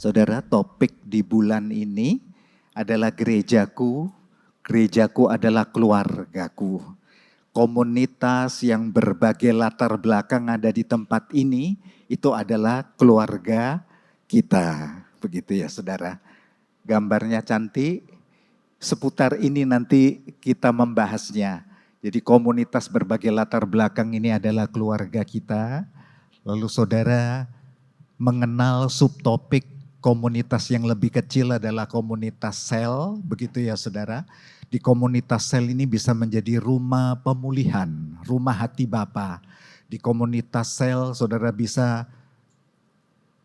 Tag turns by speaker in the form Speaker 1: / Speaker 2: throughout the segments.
Speaker 1: Saudara, topik di bulan ini adalah gerejaku, gerejaku adalah keluargaku. Komunitas yang berbagai latar belakang ada di tempat ini, itu adalah keluarga kita. Begitu ya saudara. Gambarnya cantik, seputar ini nanti kita membahasnya. Jadi komunitas berbagai latar belakang ini adalah keluarga kita. Lalu saudara mengenal subtopik komunitas yang lebih kecil adalah komunitas sel, begitu ya saudara. Di komunitas sel ini bisa menjadi rumah pemulihan, rumah hati Bapa. Di komunitas sel saudara bisa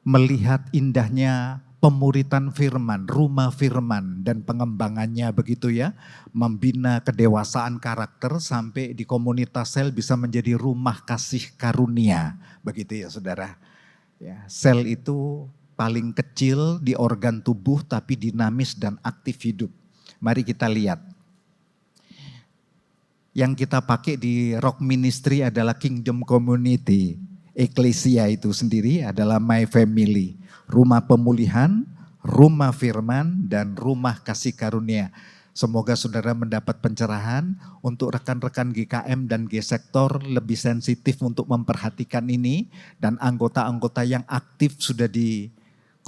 Speaker 1: melihat indahnya pemuritan firman, rumah firman dan pengembangannya begitu ya. Membina kedewasaan karakter sampai di komunitas sel bisa menjadi rumah kasih karunia, begitu ya saudara. Ya, sel itu paling kecil di organ tubuh tapi dinamis dan aktif hidup. Mari kita lihat. Yang kita pakai di Rock Ministry adalah Kingdom Community. Eklesia itu sendiri adalah My Family. Rumah pemulihan, rumah firman, dan rumah kasih karunia. Semoga saudara mendapat pencerahan untuk rekan-rekan GKM dan G-Sektor lebih sensitif untuk memperhatikan ini. Dan anggota-anggota yang aktif sudah di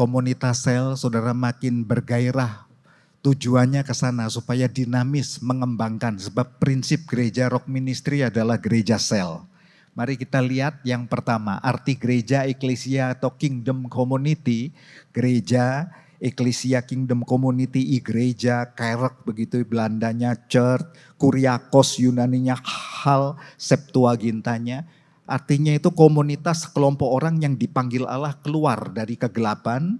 Speaker 1: komunitas sel, saudara makin bergairah. Tujuannya ke sana supaya dinamis mengembangkan. Sebab prinsip gereja Rock Ministry adalah gereja sel. Mari kita lihat yang pertama, arti gereja, eklesia atau kingdom community. Gereja, eklesia, kingdom community, gereja, kerek begitu Belandanya, church, kuriakos Yunaninya, hal, Septuagintanya. Artinya itu komunitas kelompok orang yang dipanggil Allah keluar dari kegelapan,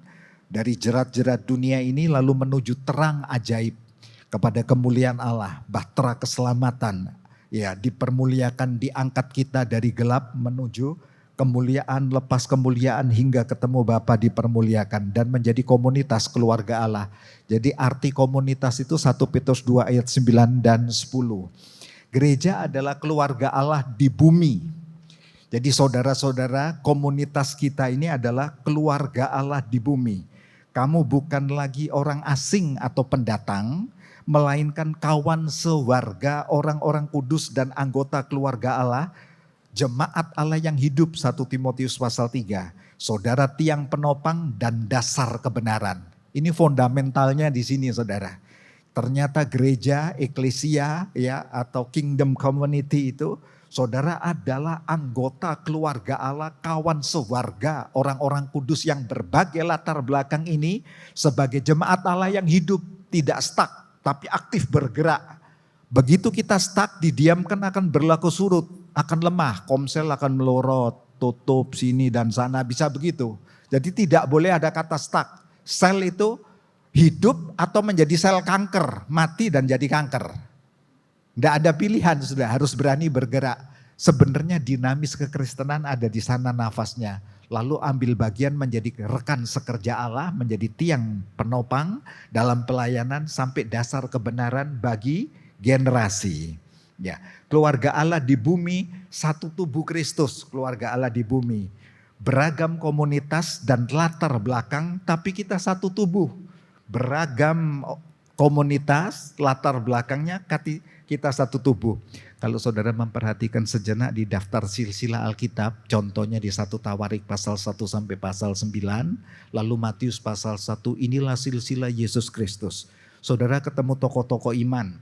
Speaker 1: dari jerat-jerat dunia ini lalu menuju terang ajaib kepada kemuliaan Allah, bahtera keselamatan. Ya, dipermuliakan, diangkat kita dari gelap menuju kemuliaan, lepas kemuliaan hingga ketemu Bapa dipermuliakan dan menjadi komunitas keluarga Allah. Jadi arti komunitas itu 1 Petrus 2 ayat 9 dan 10. Gereja adalah keluarga Allah di bumi. Jadi saudara-saudara, komunitas kita ini adalah keluarga Allah di bumi. Kamu bukan lagi orang asing atau pendatang, melainkan kawan sewarga orang-orang kudus dan anggota keluarga Allah, jemaat Allah yang hidup 1 Timotius pasal 3. Saudara tiang penopang dan dasar kebenaran. Ini fundamentalnya di sini saudara. Ternyata gereja, eklesia ya atau kingdom community itu saudara adalah anggota keluarga Allah, kawan sewarga orang-orang kudus yang berbagai latar belakang ini sebagai jemaat Allah yang hidup tidak stuck tapi aktif bergerak. Begitu kita stuck didiamkan akan berlaku surut, akan lemah, komsel akan melorot, tutup sini dan sana bisa begitu. Jadi tidak boleh ada kata stuck. Sel itu hidup atau menjadi sel kanker, mati dan jadi kanker. Tidak ada pilihan sudah, harus berani bergerak. Sebenarnya dinamis kekristenan ada di sana nafasnya. Lalu ambil bagian menjadi rekan sekerja Allah, menjadi tiang penopang dalam pelayanan sampai dasar kebenaran bagi generasi. Ya, keluarga Allah di bumi, satu tubuh Kristus, keluarga Allah di bumi. Beragam komunitas dan latar belakang, tapi kita satu tubuh. Beragam komunitas, latar belakangnya, kita satu tubuh. Kalau saudara memperhatikan sejenak di daftar silsilah Alkitab, contohnya di 1 Tawarik pasal 1 sampai pasal 9, lalu Matius pasal 1, inilah silsilah Yesus Kristus. Saudara ketemu tokoh-tokoh iman,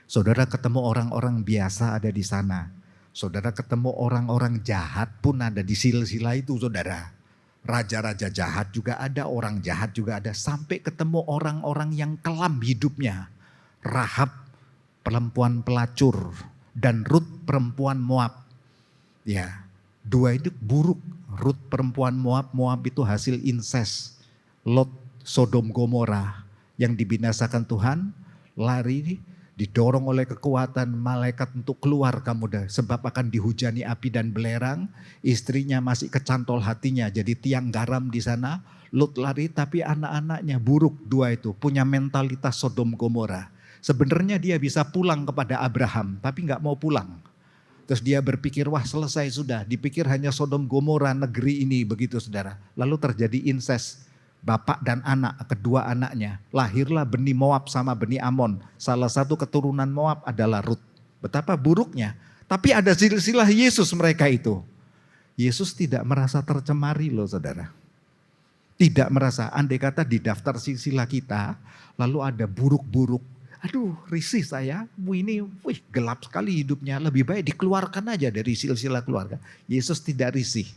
Speaker 1: saudara ketemu orang-orang biasa ada di sana. Saudara ketemu orang-orang jahat pun ada di silsilah itu saudara. Raja-raja jahat juga ada, orang jahat juga ada. Sampai ketemu orang-orang yang kelam hidupnya. Rahab perempuan pelacur dan Rut perempuan Moab. Ya, dua itu buruk. Rut perempuan Moab, Moab itu hasil incest. Lot Sodom Gomora yang dibinasakan Tuhan, lari didorong oleh kekuatan malaikat untuk keluar kamu dah. Sebab akan dihujani api dan belerang. Istrinya masih kecantol hatinya jadi tiang garam di sana. Lot lari tapi anak-anaknya buruk dua itu. Punya mentalitas Sodom Gomora. Sebenarnya dia bisa pulang kepada Abraham tapi gak mau pulang. Terus dia berpikir wah selesai sudah. Dipikir hanya Sodom Gomora negeri ini begitu saudara. Lalu terjadi incest. bapak dan anak, kedua anaknya. Lahirlah benih Moab sama benih Amon. Salah satu keturunan Moab adalah Rut. Betapa buruknya. Tapi ada silsilah Yesus mereka itu. Yesus tidak merasa tercemari loh saudara. Tidak merasa, andai kata di daftar silsilah kita, lalu ada buruk-buruk. Aduh risih saya, ini gelap sekali hidupnya. Lebih baik dikeluarkan aja dari silsilah keluarga. Yesus tidak risih.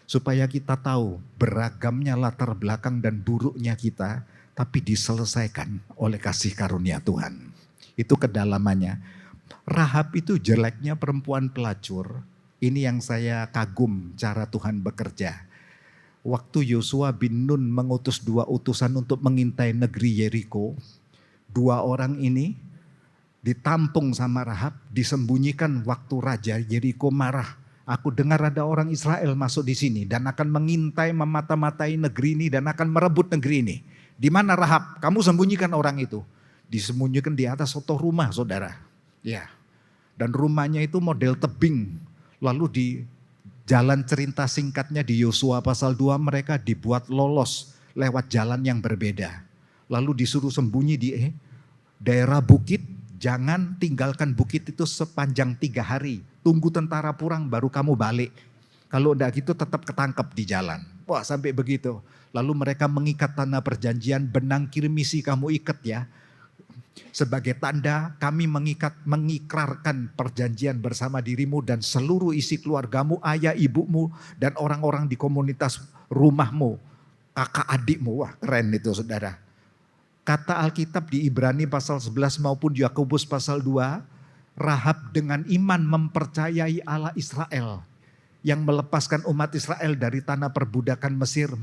Speaker 1: Supaya kita tahu beragamnya latar belakang dan buruknya kita, tapi diselesaikan oleh kasih karunia Tuhan. Itu kedalamannya. Rahab itu jeleknya perempuan pelacur. Ini yang saya kagum cara Tuhan bekerja. Waktu Yosua bin Nun mengutus 2 utusan untuk mengintai negeri Yeriko, 2 orang ini ditampung sama Rahab, disembunyikan waktu Raja Yeriko marah. Aku dengar ada orang Israel masuk di sini dan akan mengintai, memata-matai negeri ini dan akan merebut negeri ini. Di mana Rahab? Kamu sembunyikan orang itu. Disembunyikan di atas suatu rumah saudara. Ya. Dan rumahnya itu model tebing. Lalu di jalan cerita singkatnya di Yosua pasal 2 mereka dibuat lolos lewat jalan yang berbeda. Lalu disuruh sembunyi di daerah bukit, jangan tinggalkan bukit itu sepanjang 3 hari. Tunggu tentara pulang baru kamu balik. Kalau enggak gitu tetap ketangkep di jalan. Wah sampai begitu. Lalu mereka mengikat tanah perjanjian, benang kirmisi kamu ikat ya. Sebagai tanda kami mengikrarkan perjanjian bersama dirimu dan seluruh isi keluargamu, ayah ibumu dan orang-orang di komunitas rumahmu, kakak adikmu. Wah keren itu saudara. Kata Alkitab di Ibrani pasal 11 maupun Yakobus pasal 2, Rahab dengan iman mempercayai Allah Israel yang melepaskan umat Israel dari tanah perbudakan Mesir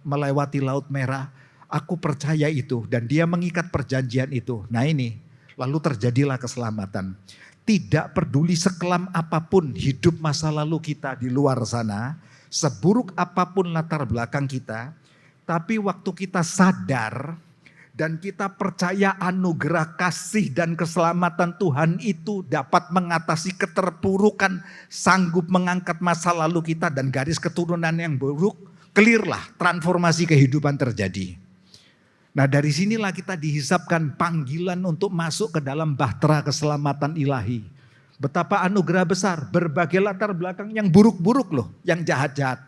Speaker 1: melewati Laut Merah. Aku percaya itu dan dia mengikat perjanjian itu. Nah ini, lalu terjadilah keselamatan. Tidak peduli sekelam apapun hidup masa lalu kita di luar sana, seburuk apapun latar belakang kita, tapi waktu kita sadar dan kita percaya anugerah kasih dan keselamatan Tuhan itu dapat mengatasi keterpurukan, sanggup mengangkat masa lalu kita dan garis keturunan yang buruk, clearlah transformasi kehidupan terjadi. Nah dari sinilah kita dihisapkan panggilan untuk masuk ke dalam bahtera keselamatan ilahi. Betapa anugerah besar, berbagai latar belakang yang buruk-buruk loh, yang jahat-jahat.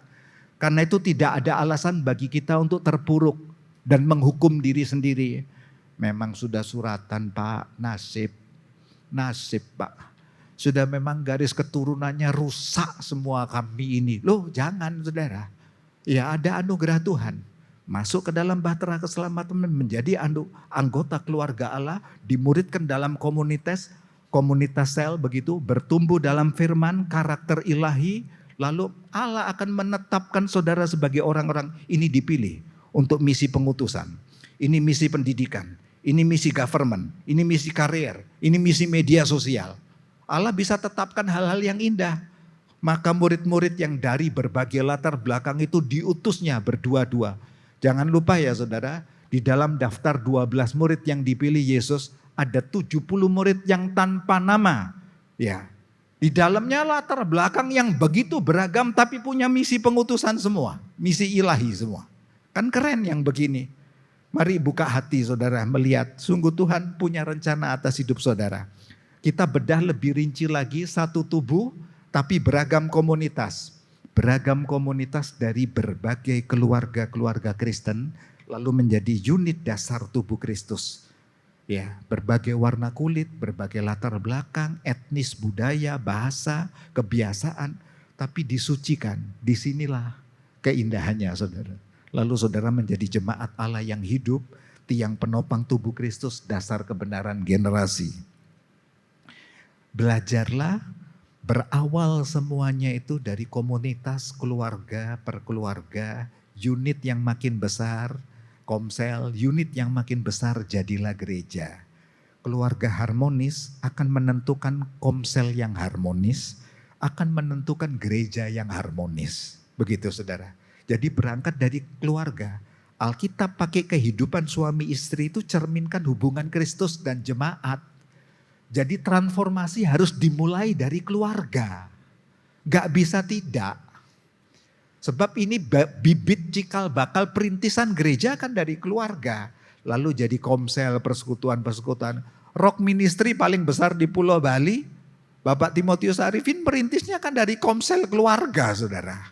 Speaker 1: Karena itu tidak ada alasan bagi kita untuk terpuruk dan menghukum diri sendiri. Memang sudah suratan Pak, nasib Pak. Sudah memang garis keturunannya rusak semua kami ini. Loh jangan saudara, ya ada anugerah Tuhan. Masuk ke dalam bahtera keselamatan menjadi anggota keluarga Allah, dimuridkan dalam komunitas sel begitu, bertumbuh dalam firman, karakter ilahi, lalu Allah akan menetapkan saudara sebagai orang-orang ini dipilih untuk misi pengutusan, ini misi pendidikan, ini misi government, ini misi karier, ini misi media sosial. Allah bisa tetapkan hal-hal yang indah. Maka murid-murid yang dari berbagai latar belakang itu diutusnya berdua-dua. Jangan lupa ya saudara, di dalam daftar 12 murid yang dipilih Yesus ada 70 murid yang tanpa nama. Ya, di dalamnya latar belakang yang begitu beragam tapi punya misi pengutusan semua, misi ilahi semua. Kan keren yang begini. Mari buka hati saudara melihat sungguh Tuhan punya rencana atas hidup saudara. Kita bedah lebih rinci lagi, satu tubuh tapi beragam komunitas. Beragam komunitas dari berbagai keluarga-keluarga Kristen lalu menjadi unit dasar tubuh Kristus. Ya, berbagai warna kulit, berbagai latar belakang, etnis, budaya, bahasa, kebiasaan, tapi disucikan. Disinilah keindahannya saudara. Lalu saudara menjadi jemaat Allah yang hidup, tiang penopang tubuh Kristus, dasar kebenaran generasi. Belajarlah. Berawal semuanya itu dari komunitas, keluarga per keluarga, unit yang makin besar, komsel, unit yang makin besar jadilah gereja. Keluarga harmonis akan menentukan komsel yang harmonis, akan menentukan gereja yang harmonis. Begitu saudara. Jadi berangkat dari keluarga. Alkitab pakai kehidupan suami istri itu cerminkan hubungan Kristus dan jemaat. Jadi transformasi harus dimulai dari keluarga. Gak bisa tidak. Sebab ini bibit cikal bakal perintisan gereja kan dari keluarga. Lalu jadi komsel, persekutuan-persekutuan. Rock ministry paling besar di Pulau Bali, Bapak Timotius Arifin perintisnya kan dari komsel keluarga, saudara.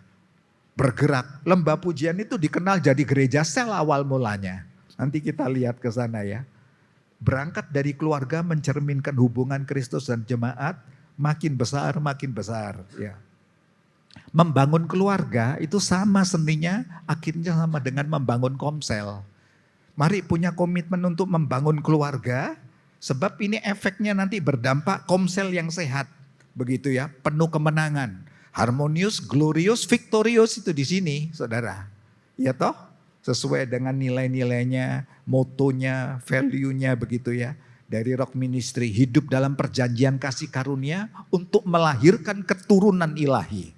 Speaker 1: Bergerak, lembah pujian itu dikenal jadi gereja sel awal mulanya. Nanti kita lihat ke sana ya. Berangkat dari keluarga mencerminkan hubungan Kristus dan jemaat, makin besar ya. Membangun keluarga itu sama seninya, akhirnya sama dengan membangun komsel. Mari punya komitmen untuk membangun keluarga, sebab ini efeknya nanti berdampak komsel yang sehat. Begitu ya, penuh kemenangan. Harmonius, glorious, victorious itu di sini, saudara. Ya toh, sesuai dengan nilai-nilainya, motonya, value-nya begitu ya. Dari Rock Ministry, hidup dalam perjanjian kasih karunia untuk melahirkan keturunan ilahi.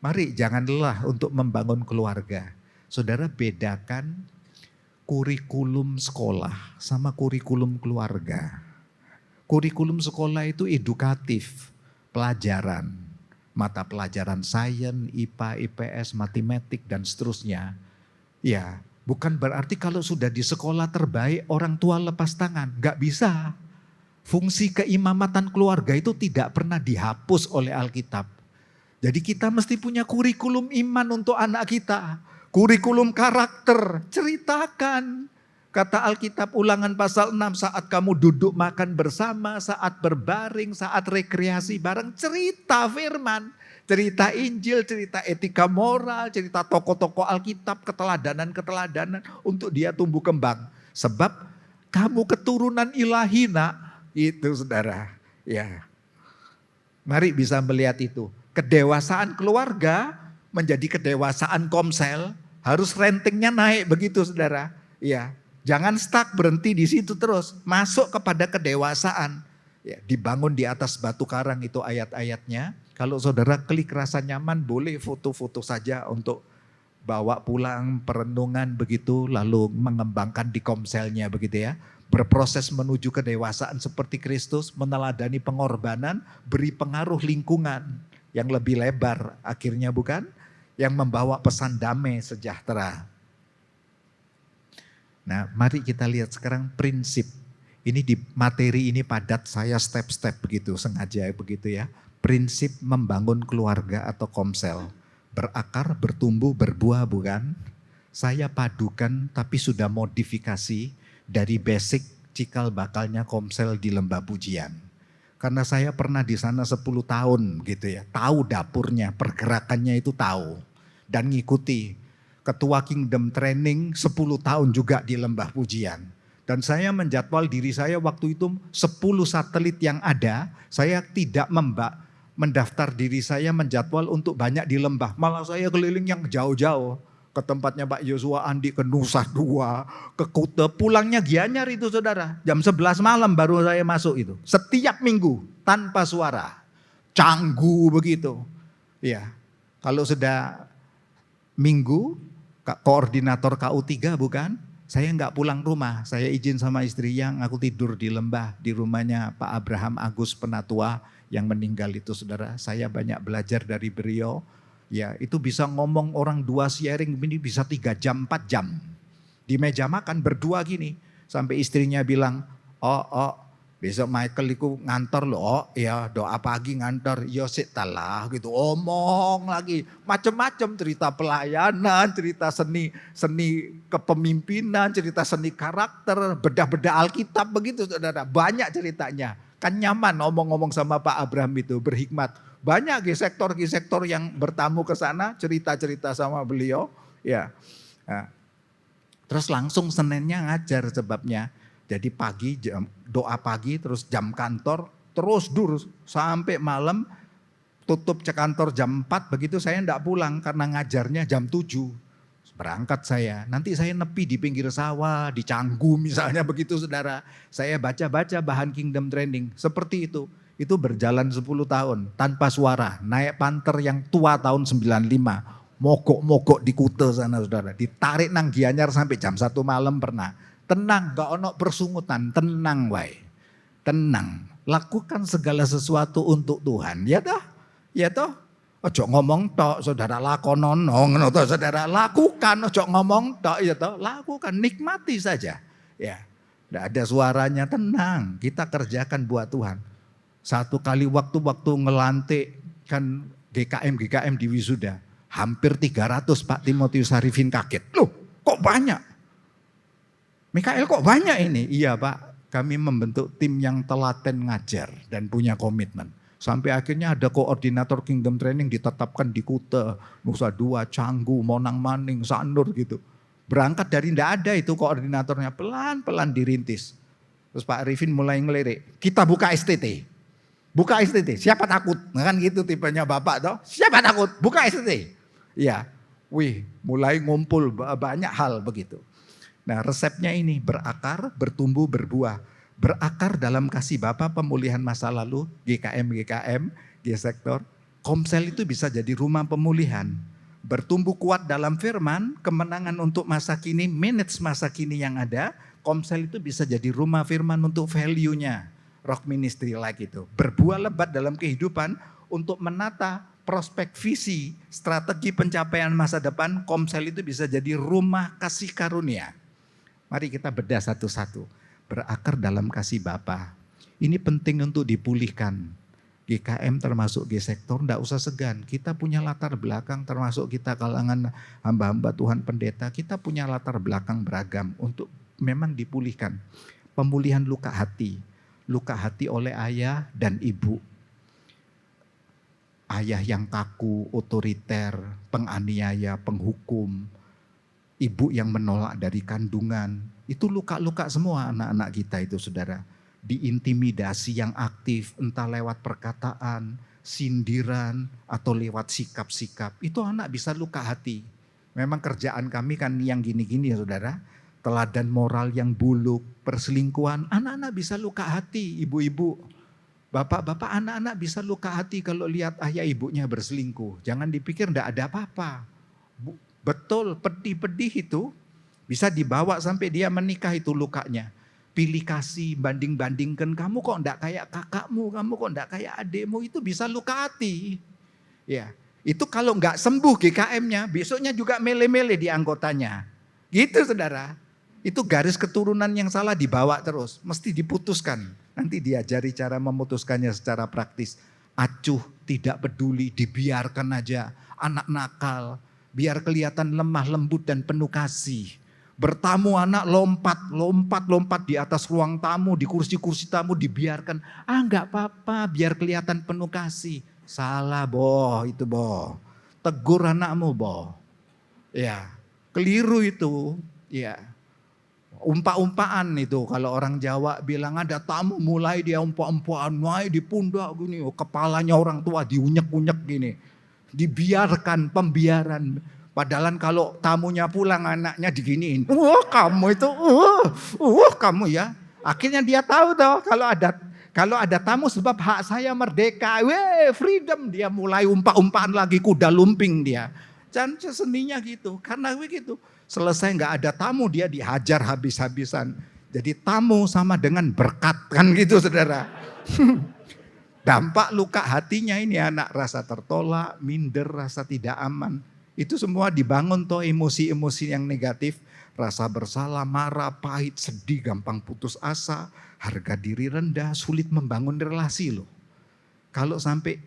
Speaker 1: Mari jangan lelah untuk membangun keluarga. Saudara, bedakan kurikulum sekolah sama kurikulum keluarga. Kurikulum sekolah itu edukatif, pelajaran, mata pelajaran sains, IPA, IPS, matematik dan seterusnya. Ya, bukan berarti kalau sudah di sekolah terbaik orang tua lepas tangan, nggak bisa. Fungsi keimamatan keluarga itu tidak pernah dihapus oleh Alkitab. Jadi kita mesti punya kurikulum iman untuk anak kita. Kurikulum karakter, ceritakan. Kata Alkitab Ulangan pasal 6, saat kamu duduk makan bersama, saat berbaring, saat rekreasi bareng, cerita firman. Cerita Injil, cerita etika moral, cerita tokoh-tokoh Alkitab, keteladanan-keteladanan untuk dia tumbuh kembang. Sebab kamu keturunan ilahi nak, itu saudara. Ya, mari bisa melihat itu. Kedewasaan keluarga menjadi kedewasaan komsel, harus ratingnya naik begitu saudara. Ya, jangan stuck berhenti di situ terus, masuk kepada kedewasaan. Ya, dibangun di atas batu karang itu ayat-ayatnya. Kalau saudara klik rasa nyaman boleh foto-foto saja untuk bawa pulang perenungan begitu, lalu mengembangkan di komselnya begitu ya. Berproses menuju kedewasaan seperti Kristus, meneladani pengorbanan, beri pengaruh lingkungan yang lebih lebar akhirnya bukan? Yang membawa pesan damai sejahtera. Nah, mari kita lihat sekarang prinsip. Ini di materi ini padat, saya step-step begitu, sengaja begitu ya. Prinsip membangun keluarga atau komsel. Berakar, bertumbuh, berbuah bukan? Saya padukan tapi sudah modifikasi dari basic cikal bakalnya komsel di lembah pujian. Karena saya pernah di sana 10 tahun gitu ya. Tahu dapurnya, pergerakannya itu tahu. Dan ngikuti. Ketua Kingdom Training 10 tahun juga di lembah pujian. Dan saya menjadwal diri saya waktu itu 10 satelit yang ada. Saya tidak mendaftar diri saya menjadwal untuk banyak di lembah. Malah saya keliling yang jauh-jauh. Ke tempatnya Pak Yosua Andi, ke Nusa Dua, ke Kute, pulangnya Gianyar itu saudara. Jam 11 malam baru saya masuk itu. Setiap minggu tanpa suara. Canggu begitu. Ya, kalau sudah minggu, koordinator KU3 bukan? Saya enggak pulang rumah, saya izin sama istri yang aku tidur di lembah. Di rumahnya Pak Abraham Agus Penatua yang meninggal itu saudara. Saya banyak belajar dari beliau. Ya, itu bisa ngomong orang dua sharing ini bisa 3 jam, 4 jam. Di meja makan berdua gini. Sampai istrinya bilang, oh besok Michael itu ngantor loh. Oh ya doa pagi ngantor. Ya talah gitu. Omong lagi. Macam-macam cerita pelayanan, cerita seni kepemimpinan, cerita seni karakter, bedah-bedah Alkitab begitu saudara. Banyak ceritanya. Kan nyaman ngomong-ngomong sama Pak Abraham itu, berhikmat. Banyak sektor yang bertamu ke sana, cerita-cerita sama beliau. Ya. Nah, terus langsung Seninnya ngajar sebabnya. Jadi pagi doa pagi, terus jam kantor, terus sampai malam, tutup kantor jam 4, begitu saya enggak pulang karena ngajarnya jam 7. Berangkat saya, nanti saya nepi di pinggir sawah, di Canggu misalnya begitu saudara. Saya baca-baca bahan Kingdom Training, seperti itu. Itu berjalan 10 tahun tanpa suara, naik panter yang tua tahun 95. Mogok-mogok di Kute sana saudara, ditarik nang Gianyar sampai jam 1 malam pernah. Tenang, gak ono persungutan, tenang wae. Tenang, lakukan segala sesuatu untuk Tuhan, ya toh? Ya toh? Ojo ngomong tok, saudara lakonono, ngono to saudara, lakukan, ojo ngomong tok ya toh, lakukan, nikmati saja. Ya. Tidak ada suaranya, tenang, kita kerjakan buat Tuhan. Satu kali waktu ngelantik kan GKM di wisuda, hampir 300 Pak Timotius Arifin kaget. Loh, kok banyak? Mikael kok banyak ini? Iya Pak, kami membentuk tim yang telaten ngajar dan punya komitmen. Sampai akhirnya ada koordinator Kingdom Training ditetapkan di Kuta, Nusa Dua, Canggu, Monang Maning, Sanur gitu. Berangkat dari tidak ada itu koordinatornya, pelan-pelan dirintis. Terus Pak Arifin mulai ngelirik, kita buka STT. Buka STT, siapa takut? Nah, kan gitu tipenya Bapak toh, siapa takut? Buka STT. Iya, wih mulai ngumpul banyak hal begitu. Nah resepnya ini berakar, bertumbuh, berbuah. Berakar dalam kasih Bapa, pemulihan masa lalu, GKM, G-Sektor. Komsel itu bisa jadi rumah pemulihan. Bertumbuh kuat dalam firman, kemenangan untuk masa kini, manage masa kini yang ada. Komsel itu bisa jadi rumah firman untuk value-nya. Rock ministry like itu. Berbuah lebat dalam kehidupan untuk menata prospek visi, strategi pencapaian masa depan. Komsel itu bisa jadi rumah kasih karunia. Mari kita bedah satu-satu. Berakar dalam kasih Bapa. Ini penting untuk dipulihkan. GKM termasuk G-Sektor, tidak usah segan. Kita punya latar belakang termasuk kita kalangan hamba-hamba Tuhan pendeta. Kita punya latar belakang beragam untuk memang dipulihkan. Pemulihan luka hati. Luka hati oleh ayah dan ibu. Ayah yang kaku, otoriter, penganiaya, penghukum. Ibu yang menolak dari kandungan, itu luka-luka semua anak-anak kita itu saudara. Diintimidasi yang aktif, entah lewat perkataan, sindiran, atau lewat sikap-sikap. Itu anak bisa luka hati. Memang kerjaan kami kan yang gini-gini ya saudara. Teladan moral yang buluk, perselingkuhan, anak-anak bisa luka hati, ibu-ibu. Bapak-bapak, anak-anak bisa luka hati kalau lihat ayah ibunya berselingkuh. Jangan dipikir enggak ada apa-apa. Betul, pedih-pedih itu bisa dibawa sampai dia menikah itu lukanya. Pilih kasih, banding-bandingkan, kamu kok enggak kayak kakakmu, kamu kok enggak kayak adekmu, itu bisa luka hati. Ya, itu kalau enggak sembuh GKM-nya, besoknya juga mele-mele di anggotanya. Gitu saudara, itu garis keturunan yang salah dibawa terus, mesti diputuskan. Nanti diajari cara memutuskannya secara praktis. Acuh, tidak peduli, dibiarkan aja, anak nakal. Biar kelihatan lemah, lembut dan penuh kasih. Bertamu anak lompat di atas ruang tamu, di kursi-kursi tamu dibiarkan. Enggak apa-apa, biar kelihatan penuh kasih. Salah boh, itu boh. Tegur anakmu boh. Ya, keliru itu. Ya, umpa-umpaan itu. Kalau orang Jawa bilang ada tamu mulai dia umpa-umpaan, naik di pundak gini. Kepalanya orang tua diunyek-unyek gini. Dibiarkan, pembiaran. Padahal kalau tamunya pulang anaknya diginiin. Kamu itu, kamu ya. Akhirnya dia tahu toh kalau ada tamu sebab hak saya merdeka. Freedom. Dia mulai umpa-umpaan lagi, kuda lumping dia. Dan seninya gitu. Karena begitu. Selesai nggak ada tamu dia dihajar habis-habisan. Jadi tamu sama dengan berkat kan gitu saudara. Dampak luka hatinya ini anak rasa tertolak, minder, rasa tidak aman. Itu semua dibangun toh emosi-emosi yang negatif. Rasa bersalah, marah, pahit, sedih, gampang putus asa. Harga diri rendah, sulit membangun relasi loh. Kalau sampai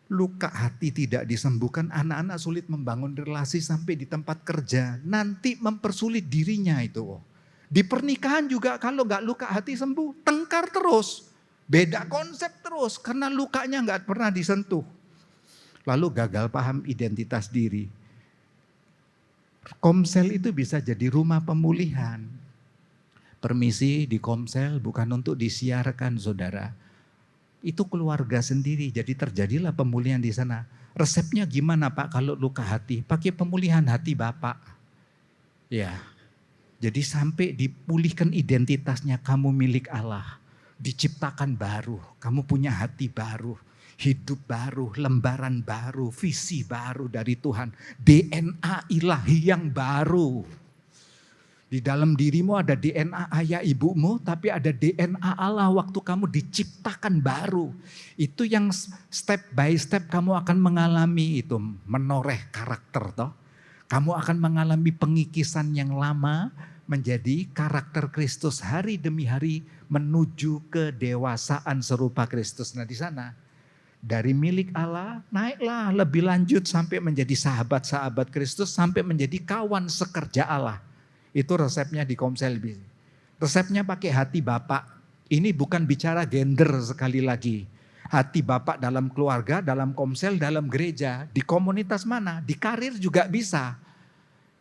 Speaker 1: luka hati tidak disembuhkan, anak-anak sulit membangun relasi sampai di tempat kerja. Nanti mempersulit dirinya itu. Di pernikahan juga kalau nggak luka hati sembuh, tengkar terus. Beda konsep terus karena lukanya nggak pernah disentuh. Lalu gagal paham identitas diri. Komsel itu bisa jadi rumah pemulihan. Permisi di Komsel bukan untuk disiarkan saudara. Itu keluarga sendiri, jadi terjadilah pemulihan di sana. Resepnya gimana Pak kalau luka hati? Pakai pemulihan hati Bapak. Ya, jadi sampai dipulihkan identitasnya, kamu milik Allah. Diciptakan baru, kamu punya hati baru, hidup baru, lembaran baru, visi baru dari Tuhan. DNA ilahi yang baru. Di dalam dirimu ada DNA ayah ibumu, tapi ada DNA Allah waktu kamu diciptakan baru. Itu yang step by step kamu akan mengalami itu, menoreh karakter toh. Kamu akan mengalami pengikisan yang lama menjadi karakter Kristus hari demi hari menuju kedewasaan serupa Kristus. Nah di sana dari milik Allah naiklah lebih lanjut sampai menjadi sahabat-sahabat Kristus, sampai menjadi kawan sekerja Allah. Itu resepnya di Komsel. Resepnya pakai hati Bapak. Ini bukan bicara gender sekali lagi. Hati Bapak dalam keluarga, dalam Komsel, dalam gereja. Di komunitas mana? Di karir juga bisa.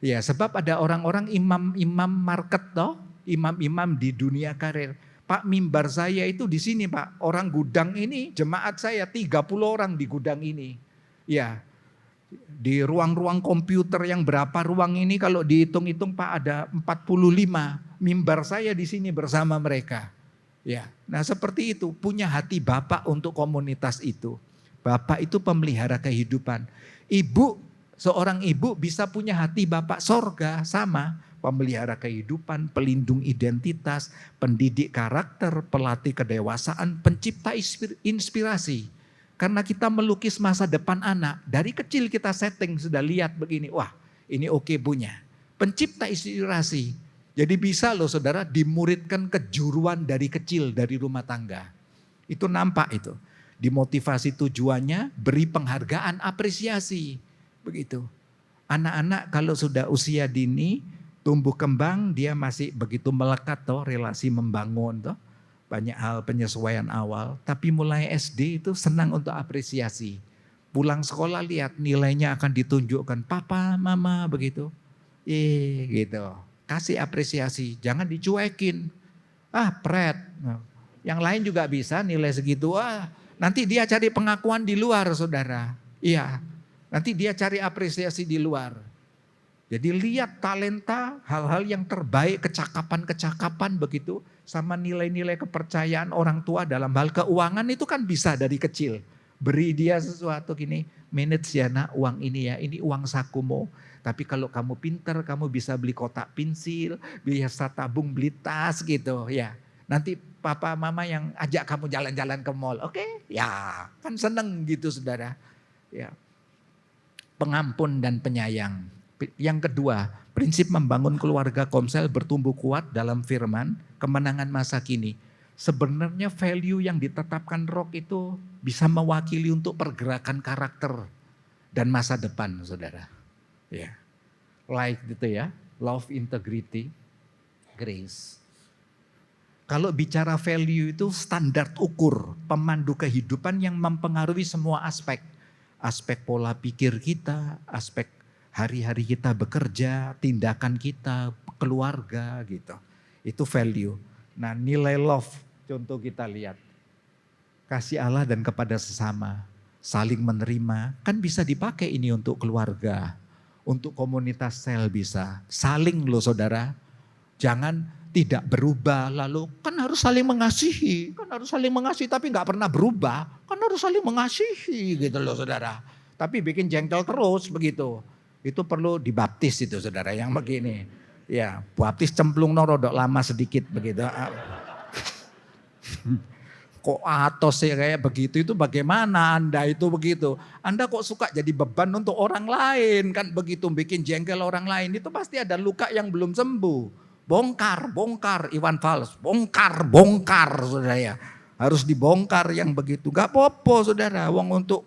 Speaker 1: Ya, sebab ada orang-orang imam-imam market toh. Imam-imam di dunia karir. Pak, mimbar saya itu di sini Pak. Orang gudang ini, jemaat saya 30 orang di gudang ini. Ya, di ruang-ruang komputer yang berapa ruang ini kalau dihitung-hitung Pak ada 45. Mimbar saya di sini bersama mereka. Ya, nah seperti itu, punya hati Bapak untuk komunitas itu. Bapak itu pemelihara kehidupan. Ibu, seorang ibu bisa punya hati Bapak sorga, sama. Pemelihara kehidupan, pelindung identitas, pendidik karakter, pelatih kedewasaan, pencipta inspirasi. Karena kita melukis masa depan anak, dari kecil kita setting sudah lihat begini, wah ini oke punya. Pencipta inspirasi, jadi bisa loh saudara dimuridkan kejuruan dari kecil, dari rumah tangga. Itu nampak itu, dimotivasi tujuannya, beri penghargaan, apresiasi. Begitu, anak-anak kalau sudah usia dini, tumbuh kembang dia masih begitu melekat toh, relasi membangun toh. Banyak hal penyesuaian awal, tapi mulai SD itu senang untuk apresiasi. Pulang sekolah lihat nilainya akan ditunjukkan, papa, mama begitu. Gitu. Kasih apresiasi, jangan dicuekin. Pret. Yang lain juga bisa nilai segitu, nanti dia cari pengakuan di luar saudara. Iya, nanti dia cari apresiasi di luar. Jadi lihat talenta, hal-hal yang terbaik, kecakapan-kecakapan begitu. Sama nilai-nilai kepercayaan orang tua dalam hal keuangan itu kan bisa dari kecil. Beri dia sesuatu gini, manage ya nak uang ini ya, ini uang sakumu. Tapi kalau kamu pinter, kamu bisa beli kotak pensil, biasa tabung beli tas gitu ya. Nanti papa mama yang ajak kamu jalan-jalan ke mall, oke? Ya kan seneng gitu saudara. Ya. Pengampun dan penyayang. Yang kedua, prinsip membangun keluarga Komsel bertumbuh kuat dalam firman, kemenangan masa kini. Sebenarnya value yang ditetapkan Rock itu bisa mewakili untuk pergerakan karakter dan masa depan saudara. Ya. Like gitu ya, love, integrity, grace. Kalau bicara value itu standar ukur, pemandu kehidupan yang mempengaruhi semua aspek. Aspek pola pikir kita, aspek hari-hari kita bekerja, tindakan kita, keluarga gitu. Itu value. Nah nilai love, contoh kita lihat. Kasih Allah dan kepada sesama, saling menerima. Kan bisa dipakai ini untuk keluarga, untuk komunitas sel bisa. Saling loh saudara, jangan tidak berubah lalu kan harus saling mengasihi. Kan harus saling mengasihi tapi gak pernah berubah. Kan harus saling mengasihi gitu loh saudara. Tapi bikin jengkel terus begitu. Itu perlu dibaptis itu saudara yang begini. Ya, baptis cemplung rodok lama sedikit begitu. Kok atos ya kayak begitu, itu bagaimana Anda itu begitu. Anda kok suka jadi beban untuk orang lain kan begitu, bikin jengkel orang lain. Itu pasti ada luka yang belum sembuh. Bongkar Iwan Fals, bongkar saudara ya. Harus dibongkar yang begitu. Gak apa-apa saudara, wong untuk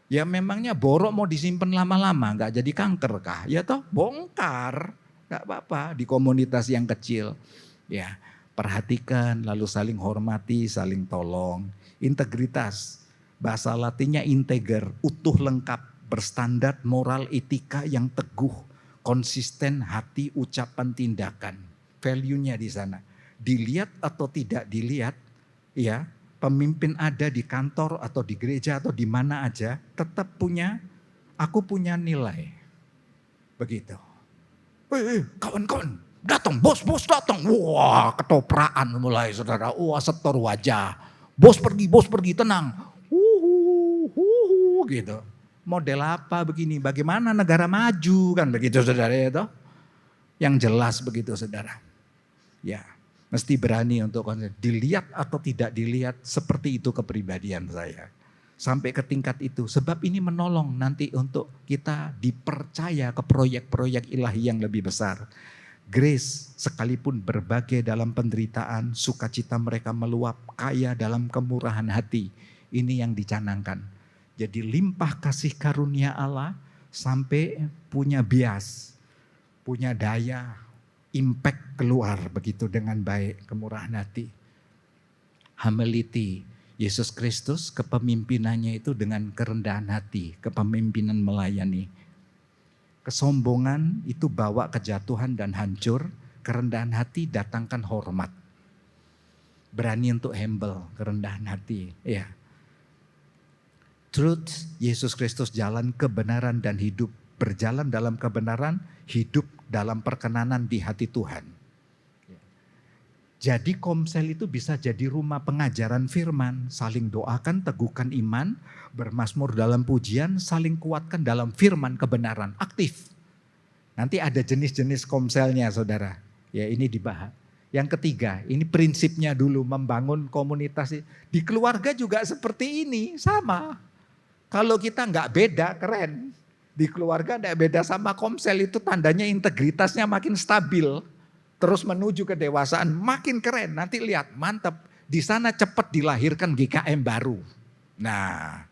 Speaker 1: ya memangnya borok mau disimpan lama-lama gak jadi kanker kah? Ya toh bongkar, gak apa-apa di komunitas yang kecil. Ya perhatikan lalu saling hormati, saling tolong. Integritas, bahasa latinnya integer, utuh lengkap, berstandar moral etika yang teguh, konsisten hati, ucapan, tindakan. Value-nya di sana. Dilihat atau tidak dilihat, ya. Pemimpin ada di kantor atau di gereja atau di mana aja, tetap punya, aku punya nilai. Begitu. Kawan-kawan, datang, bos datang. Wah, ketopraan mulai saudara. Wah, setor wajah. Bos pergi, tenang. Gitu. Model apa begini? Bagaimana negara maju kan begitu saudara itu? yang jelas begitu saudara. Ya, mesti berani untuk dilihat atau tidak dilihat, seperti itu kepribadian saya. Sampai ke tingkat itu, sebab ini menolong nanti untuk kita dipercaya ke proyek-proyek ilahi yang lebih besar. Grace, sekalipun berbagai dalam penderitaan, sukacita mereka meluap, kaya dalam kemurahan hati. Ini yang dicanangkan. Jadi limpah kasih karunia Allah sampai punya bias, punya daya, impact keluar begitu dengan baik, kemurahan hati. Humility, Yesus Kristus kepemimpinannya itu dengan kerendahan hati, kepemimpinan melayani. Kesombongan itu bawa kejatuhan dan hancur, kerendahan hati datangkan hormat. Berani untuk humble, kerendahan hati. Ya. Truth, Yesus Kristus jalan kebenaran dan hidup. Berjalan dalam kebenaran, hidup dalam perkenanan di hati Tuhan. Jadi Komsel itu bisa jadi rumah pengajaran firman, saling doakan, teguhkan iman, bermazmur dalam pujian, saling kuatkan dalam firman kebenaran, aktif. Nanti ada jenis-jenis Komselnya saudara, ya ini dibahas. Yang ketiga, ini prinsipnya dulu membangun komunitas. Di keluarga juga seperti ini, sama. Kalau kita nggak beda, keren. Di keluarga tidak beda sama Komsel, itu tandanya integritasnya makin stabil. Terus menuju ke dewasaan makin keren. Nanti lihat mantap. Di sana cepat dilahirkan GKM baru. Nah,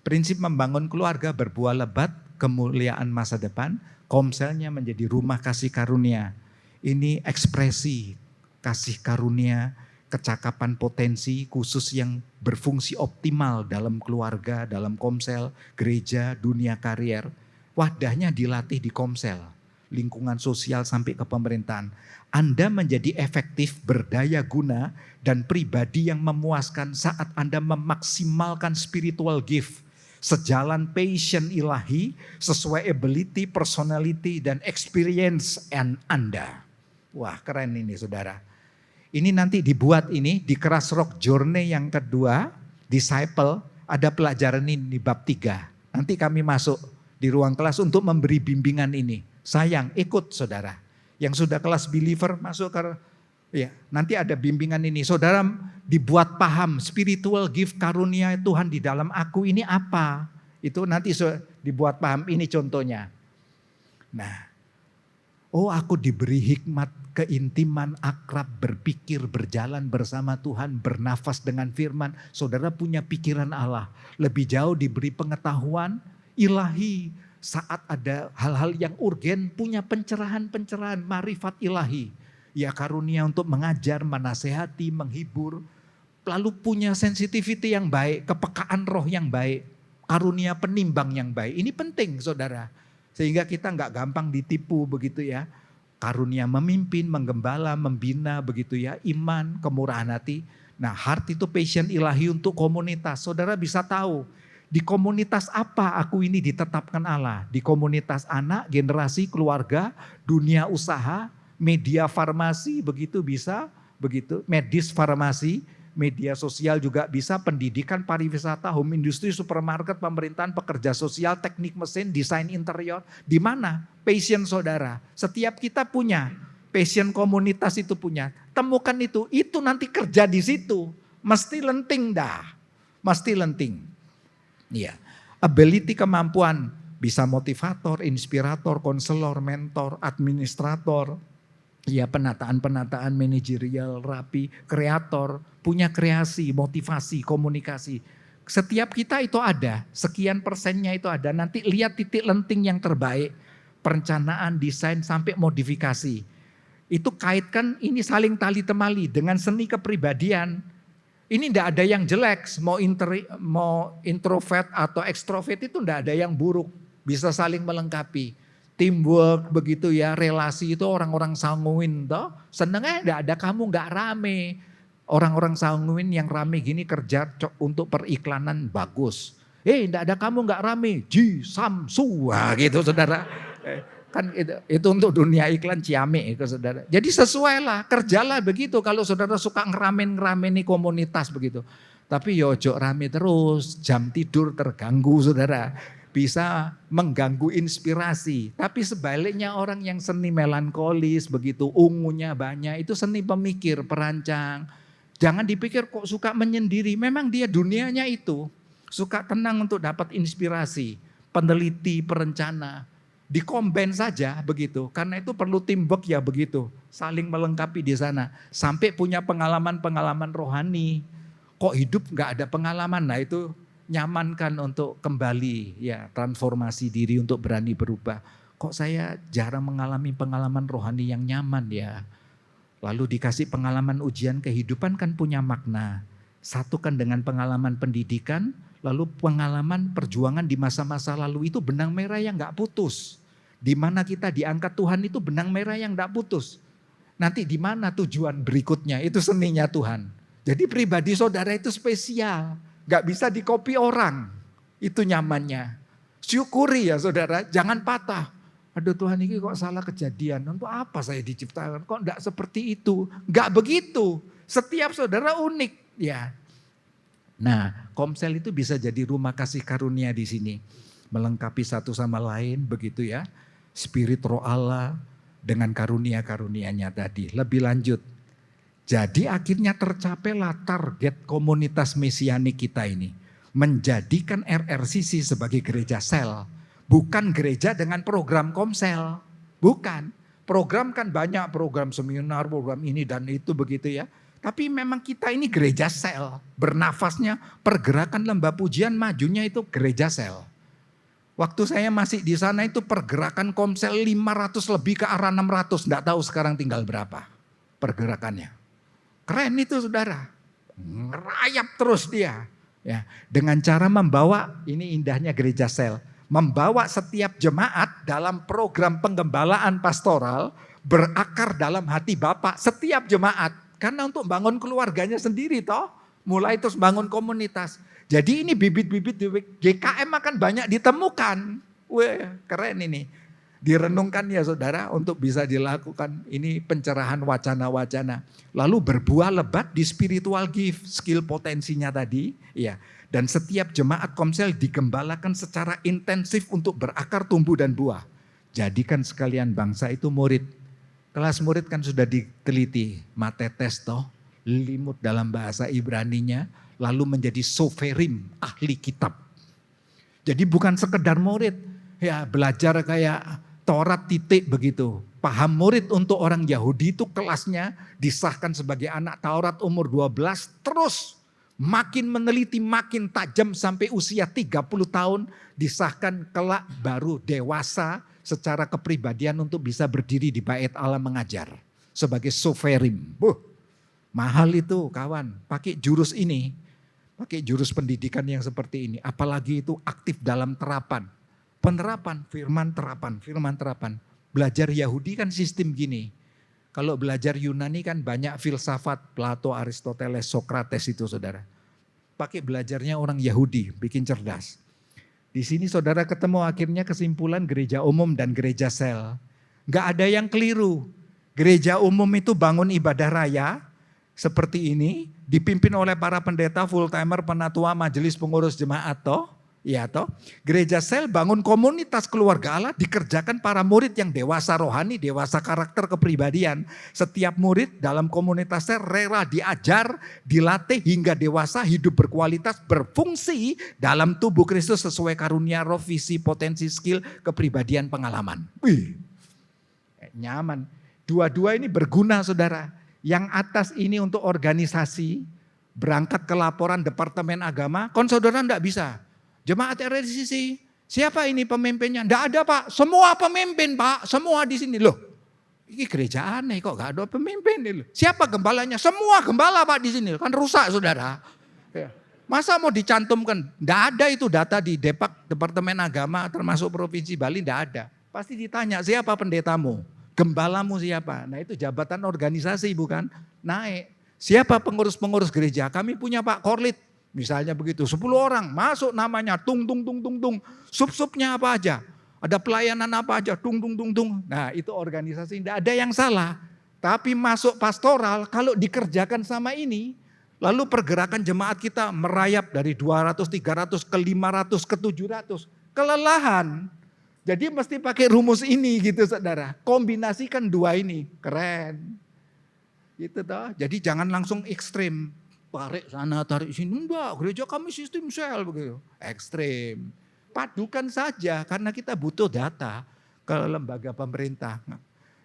Speaker 1: prinsip membangun keluarga berbuah lebat, kemuliaan masa depan. Komselnya menjadi rumah kasih karunia. Ini ekspresi kasih karunia, kecakapan potensi khusus yang berfungsi optimal dalam keluarga, dalam Komsel, gereja, dunia karier. Wadahnya dilatih di Komsel, lingkungan sosial sampai ke pemerintahan. Anda menjadi efektif, berdaya guna, dan pribadi yang memuaskan saat Anda memaksimalkan spiritual gift. Sejalan passion ilahi, sesuai ability, personality, dan experience Anda. Wah keren ini saudara. Ini nanti dibuat ini di Keras Rock Journey yang kedua, Disciple, ada pelajaran ini di bab 3. Nanti kami masuk di ruang kelas untuk memberi bimbingan ini. Sayang, ikut saudara. Yang sudah kelas believer masuk ke, ya nanti ada bimbingan ini. Saudara dibuat paham spiritual gift karunia Tuhan di dalam aku ini apa. Itu nanti dibuat paham, ini contohnya. Nah, oh aku diberi hikmat, keintiman, akrab, berpikir, berjalan bersama Tuhan, bernafas dengan firman. Saudara punya pikiran Allah. Lebih jauh diberi pengetahuan ilahi. Saat ada hal-hal yang urgen, punya pencerahan-pencerahan, marifat ilahi. Ya karunia untuk mengajar, menasehati, menghibur. Lalu punya sensitivity yang baik, kepekaan roh yang baik. Karunia penimbang yang baik. Ini penting saudara. Sehingga kita nggak gampang ditipu begitu ya. Karunia memimpin, menggembala, membina begitu ya. Iman, kemurahan hati. Nah heart itu passion ilahi untuk komunitas. Saudara bisa tahu. Di komunitas apa aku ini ditetapkan Allah? Di komunitas anak, generasi, keluarga, dunia usaha, media farmasi begitu bisa, begitu medis farmasi, media sosial juga bisa, pendidikan, pariwisata, home industry, supermarket, pemerintahan, pekerja sosial, teknik mesin, desain interior. Di mana? Passion saudara. Setiap kita punya passion, komunitas itu punya. Temukan itu nanti kerja di situ. Mesti lenting dah. Mesti lenting. Iya, ability kemampuan bisa motivator, inspirator, konselor, mentor, administrator, ya penataan-penataan manajerial, rapi, kreator, punya kreasi, motivasi, komunikasi. Setiap kita itu ada, sekian persennya itu ada. Nanti lihat titik lenting yang terbaik, perencanaan, desain sampai modifikasi. Itu kaitkan ini saling tali temali dengan seni kepribadian. Ini tidak ada yang jelek, mau introvert atau ekstrovert itu tidak ada yang buruk. Bisa saling melengkapi. Teamwork begitu ya, relasi itu orang-orang sanguin. Toh. Senengnya tidak ada kamu nggak rame. Orang-orang sanguin yang rame gini kerja untuk periklanan bagus. Tidak ada kamu nggak rame, Samsu, wah gitu saudara. Kan itu untuk dunia iklan ciamik itu saudara. Jadi sesuai lah, kerjalah begitu kalau saudara suka ngeramen-ngerameni komunitas begitu. Tapi yo ojo rame terus, jam tidur terganggu saudara. bisa mengganggu inspirasi. Tapi sebaliknya orang yang seni melankolis, begitu ungunya banyak, itu seni pemikir, perancang. Jangan dipikir kok suka menyendiri, memang dia dunianya itu. Suka tenang untuk dapat inspirasi, peneliti, perencana. Dikomben saja begitu, karena itu perlu teamwork ya begitu. Saling melengkapi di sana, sampai punya pengalaman-pengalaman rohani. Kok hidup gak ada pengalaman, nah itu nyamankan untuk kembali ya transformasi diri untuk berani berubah. Kok saya jarang mengalami pengalaman rohani yang nyaman ya. Lalu dikasih pengalaman ujian kehidupan kan punya makna. Satukan dengan pengalaman pendidikan, lalu pengalaman perjuangan di masa-masa lalu itu benang merah yang gak putus. Di mana kita diangkat Tuhan itu benang merah yang gak putus. Nanti di mana tujuan berikutnya itu seninya Tuhan. Jadi pribadi saudara itu spesial. Gak bisa dikopi orang, itu nyamannya. Syukuri ya saudara, jangan patah. Aduh Tuhan ini kok salah kejadian, untuk apa saya diciptakan, kok enggak seperti itu. Enggak begitu, setiap saudara unik ya. Nah Komsel itu bisa jadi rumah kasih karunia di sini. Melengkapi satu sama lain begitu ya. Spirit roh Allah dengan karunia-karunianya tadi. Lebih lanjut. Jadi akhirnya tercapailah target komunitas mesianik kita ini. Menjadikan RRCC sebagai gereja sel. Bukan gereja dengan program Komsel. Bukan. Program kan banyak, program seminar, program ini dan itu begitu ya. Tapi memang kita ini gereja sel. Bernafasnya pergerakan lembah pujian majunya itu gereja sel. Waktu saya masih di sana itu pergerakan Komsel 500 lebih ke arah 600. Enggak tahu sekarang tinggal berapa pergerakannya. Keren itu saudara, ngerayap terus dia. Ya, dengan cara membawa, ini indahnya gereja sel, membawa setiap jemaat dalam program penggembalaan pastoral berakar dalam hati Bapak setiap jemaat. Karena untuk bangun keluarganya sendiri toh, mulai terus bangun komunitas. Jadi ini bibit-bibit di GKM akan banyak ditemukan. Wah keren ini. Direnungkan ya saudara untuk bisa dilakukan ini pencerahan wacana-wacana. Lalu berbuah lebat di spiritual gift, skill potensinya tadi. Ya. Dan setiap jemaat Komsel digembalakan secara intensif untuk berakar, tumbuh dan buah. Jadikan sekalian bangsa itu murid. Kelas murid kan sudah diteliti. Matetes toh, limut dalam bahasa Ibraninya. Lalu menjadi soferim, ahli kitab. Jadi bukan sekedar murid. Ya belajar kayak Taurat titik begitu. Paham murid untuk orang Yahudi itu kelasnya disahkan sebagai anak Taurat umur 12. Terus makin meneliti, makin tajam sampai usia 30 tahun. Disahkan kelak baru dewasa secara kepribadian untuk bisa berdiri di bait Allah mengajar. Sebagai soferim. Mahal itu kawan, pakai jurus ini. Pakai jurus pendidikan yang seperti ini. Apalagi itu aktif dalam terapan. Penerapan, firman terapan. Belajar Yahudi kan sistem gini. Kalau belajar Yunani kan banyak filsafat, Plato, Aristoteles, Sokrates itu saudara. Pakai belajarnya orang Yahudi, bikin cerdas. Di sini saudara ketemu akhirnya kesimpulan gereja umum dan gereja sel. Gak ada yang keliru. Gereja umum itu bangun ibadah raya seperti ini, dipimpin oleh para pendeta, full timer, penatua, majelis pengurus jemaat toh. Ya toh, gereja sel bangun komunitas keluarga Allah dikerjakan para murid yang dewasa rohani, dewasa karakter kepribadian. Setiap murid dalam komunitas sel rela diajar, dilatih hingga dewasa, hidup berkualitas, berfungsi dalam tubuh Kristus sesuai karunia roh, visi, potensi, skill, kepribadian, pengalaman. Wih, nyaman. Dua-dua ini berguna saudara. Yang atas ini untuk organisasi, berangkat ke laporan Departemen Agama, kon saudara enggak bisa. Jemaat RRCC, siapa ini pemimpinnya? Enggak ada Pak, semua pemimpin Pak, semua di sini loh. Ini gereja aneh kok gak ada pemimpin nih. Siapa gembalanya? Semua gembala Pak di sini, kan rusak saudara. Masa mau dicantumkan? Enggak ada itu data di Departemen Agama termasuk Provinsi Bali, enggak ada. Pasti ditanya siapa pendetamu, gembalamu siapa? Nah itu jabatan organisasi bukan? Naik. Siapa pengurus-pengurus gereja? Kami punya Pak Korlit. Misalnya begitu, 10 orang masuk namanya tung. Sub-subnya apa aja? Ada pelayanan apa aja? Tung. Nah itu organisasi, tidak ada yang salah. Tapi masuk pastoral, kalau dikerjakan sama ini, lalu pergerakan jemaat kita merayap dari 200, 300 ke 500 ke 700. kelelahan. Jadi mesti pakai rumus ini gitu saudara. Kombinasikan dua ini, keren. Gitu toh. Jadi jangan langsung ekstrim. Tarik sana, tarik sini. Enggak, gereja kami sistem sel begitu. Ekstrim. Padukan saja karena kita butuh data ke lembaga pemerintah.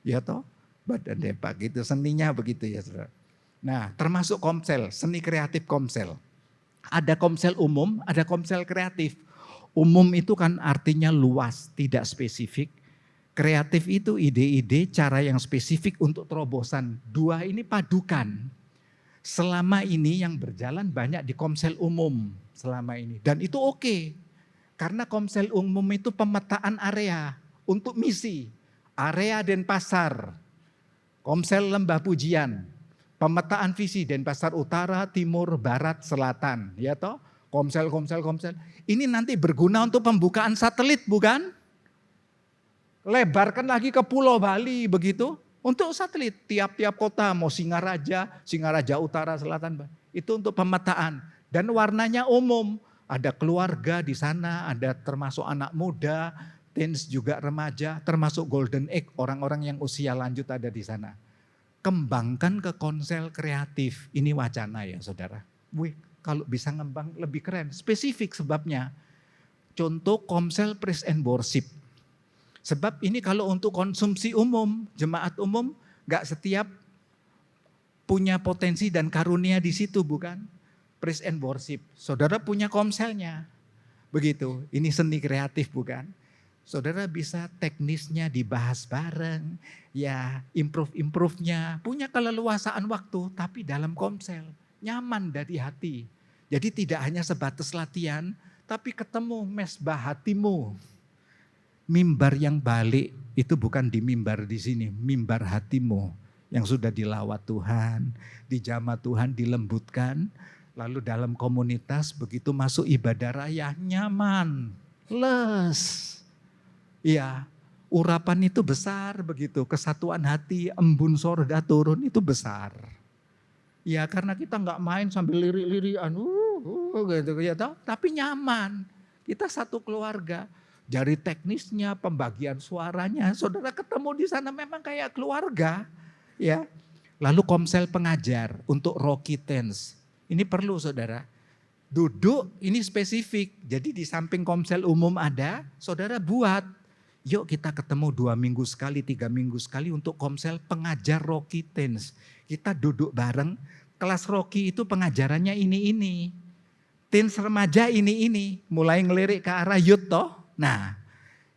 Speaker 1: Ya toh, Badan Depak gitu, seninya begitu ya saudara. Nah termasuk komsel, seni kreatif komsel. Ada komsel umum, ada komsel kreatif. Umum itu kan artinya luas, tidak spesifik. Kreatif itu ide-ide, cara yang spesifik untuk terobosan. Dua ini padukan. Selama ini yang berjalan banyak di komsel umum selama ini. Dan itu oke. Karena komsel umum itu pemetaan area untuk misi. Area Denpasar, komsel Lembah Pujian, pemetaan visi Denpasar Utara, Timur, Barat, Selatan. Ya toh, komsel. Ini nanti berguna untuk pembukaan satelit bukan? Lebarkan lagi ke Pulau Bali begitu. Untuk satelit, tiap-tiap kota, mau Singaraja Utara, Selatan. Itu untuk pemetaan. Dan warnanya umum. Ada keluarga di sana, ada termasuk anak muda, teens juga remaja, termasuk golden age, orang-orang yang usia lanjut ada di sana. Kembangkan ke komsel kreatif. Ini wacana ya saudara. Wih, kalau bisa ngembang lebih keren. Spesifik sebabnya. Contoh komsel praise and worship. Sebab ini kalau untuk konsumsi umum, jemaat umum gak setiap punya potensi dan karunia di situ bukan? Praise and worship. Saudara punya komselnya. Begitu, ini seni kreatif bukan? Saudara bisa teknisnya dibahas bareng, ya improve-nya, punya keleluasaan waktu tapi dalam komsel, nyaman dari hati. Jadi tidak hanya sebatas latihan, tapi ketemu mesbah hatimu. Mimbar yang balik itu bukan di mimbar di sini, mimbar hatimu yang sudah dilawat Tuhan, dijamah Tuhan, dilembutkan, lalu dalam komunitas begitu masuk ibadah raya nyaman, les. Iya, urapan itu besar begitu, kesatuan hati, embun sorga turun itu besar. Ya karena kita nggak main sambil lirik-lirikan, gitu ya, tapi nyaman. Kita satu keluarga. Dari teknisnya, pembagian suaranya, saudara ketemu di sana memang kayak keluarga, ya. Lalu komsel pengajar untuk Rocky Tense, ini perlu saudara. Duduk ini spesifik, jadi di samping komsel umum ada, saudara buat. Yuk kita ketemu 2 minggu sekali, 3 minggu sekali untuk komsel pengajar Rocky Tense. Kita duduk bareng, kelas Rocky itu pengajarannya ini. Teens remaja ini, mulai ngelirik ke arah youth toh. Nah,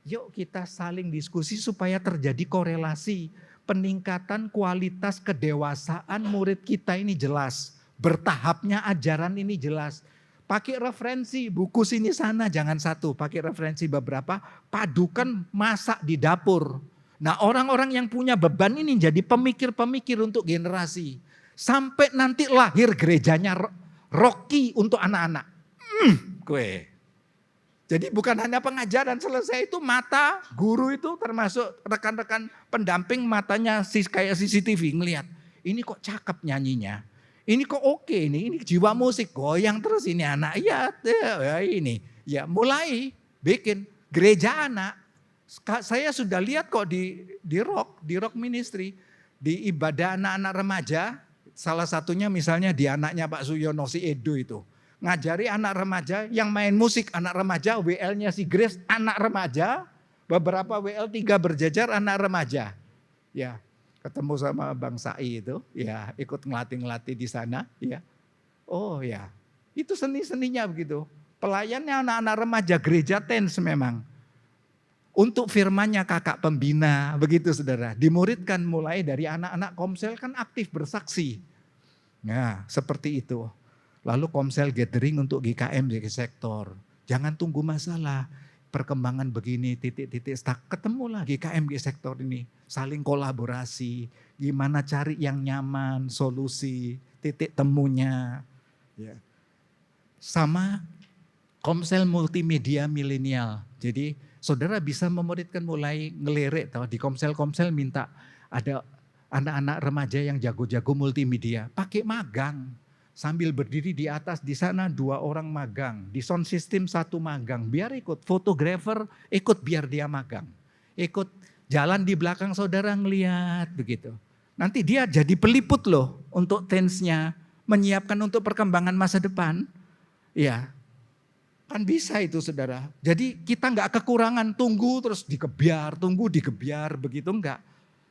Speaker 1: yuk kita saling diskusi supaya terjadi korelasi. Peningkatan kualitas kedewasaan murid kita ini jelas. Bertahapnya ajaran ini jelas. Pakai referensi, buku sini sana jangan satu. Pakai referensi beberapa, padukan masak di dapur. Nah orang-orang yang punya beban ini jadi pemikir-pemikir untuk generasi. Sampai nanti lahir gerejanya Rocky untuk anak-anak. Kue. Jadi bukan hanya pengajaran selesai itu mata guru itu termasuk rekan-rekan pendamping matanya kayak CCTV ngelihat. Ini kok cakep nyanyinya. Ini kok oke ini jiwa musik goyang terus ini anak. Ya ini. Ya mulai bikin gereja anak. Saya sudah lihat kok di rock ministry. Di ibadah anak-anak remaja. Salah satunya misalnya di anaknya Pak Suyono si Edo itu. Ngajari anak remaja yang main musik anak remaja, WL-nya si Grace anak remaja, beberapa WL 3 berjajar anak remaja. Ya, ketemu sama Bang Sai itu, ya ikut ngelatih di sana, ya. Oh ya, itu seni-seninya begitu. Pelayannya anak-anak remaja gereja Tens memang. Untuk firmannya kakak pembina, begitu saudara. Dimuridkan mulai dari anak-anak komsel kan aktif bersaksi. Nah, seperti itu. Lalu komsel gathering untuk GKM di sektor. Jangan tunggu masalah. Perkembangan begini, titik-titik stuck. Ketemulah GKM di sektor ini. Saling kolaborasi. Gimana cari yang nyaman, solusi, titik temunya. Ya. Sama komsel multimedia milenial. Jadi saudara bisa memuridkan mulai ngelirik. Di komsel-komsel minta ada anak-anak remaja yang jago-jago multimedia. Pakai magang. Sambil berdiri di atas, di sana 2 orang magang. Di sound system 1 magang, biar ikut. Fotografer ikut biar dia magang. Ikut jalan di belakang saudara ngeliat begitu. Nanti dia jadi peliput loh untuk tensnya, menyiapkan untuk perkembangan masa depan. Ya, kan bisa itu saudara. Jadi kita nggak kekurangan tunggu terus dikebiar, tunggu dikebiar begitu enggak.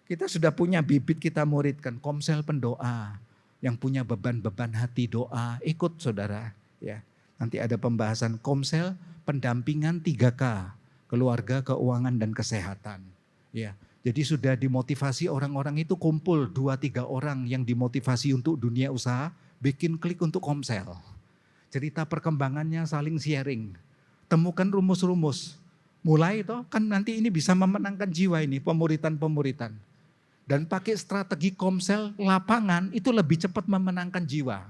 Speaker 1: Kita sudah punya bibit, kita muridkan komsel pendoa. Yang punya beban-beban hati doa, ikut saudara. Ya, nanti ada pembahasan komsel pendampingan 3K, keluarga, keuangan, dan kesehatan. Ya, jadi sudah dimotivasi orang-orang itu kumpul 2-3 orang yang dimotivasi untuk dunia usaha, bikin klik untuk komsel. Cerita perkembangannya saling sharing, temukan rumus-rumus. Mulai toh kan nanti ini bisa memenangkan jiwa ini, pemuritan-pemuritan. Dan pakai strategi komsel lapangan itu lebih cepat memenangkan jiwa.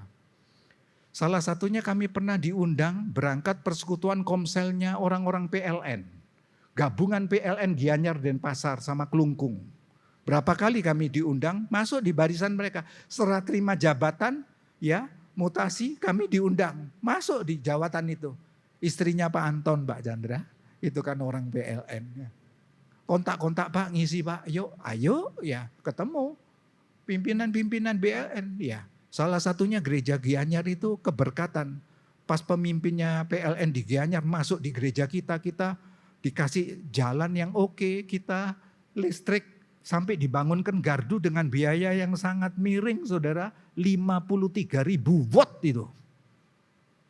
Speaker 1: Salah satunya kami pernah diundang berangkat persekutuan komselnya orang-orang PLN. Gabungan PLN Gianyar Denpasar sama Kelungkung. Berapa kali kami diundang masuk di barisan mereka. Setelah terima jabatan ya mutasi kami diundang masuk di jawatan itu. Istrinya Pak Anton, Mbak Chandra, itu kan orang PLN. Ya. Kontak-kontak Pak, ngisi Pak, ayo ya ketemu pimpinan-pimpinan BLN. Ya, salah satunya gereja Gianyar itu keberkatan. Pas pemimpinnya PLN di Gianyar masuk di gereja kita dikasih jalan yang oke, kita listrik sampai dibangunkan gardu dengan biaya yang sangat miring saudara, 53.000 watt itu.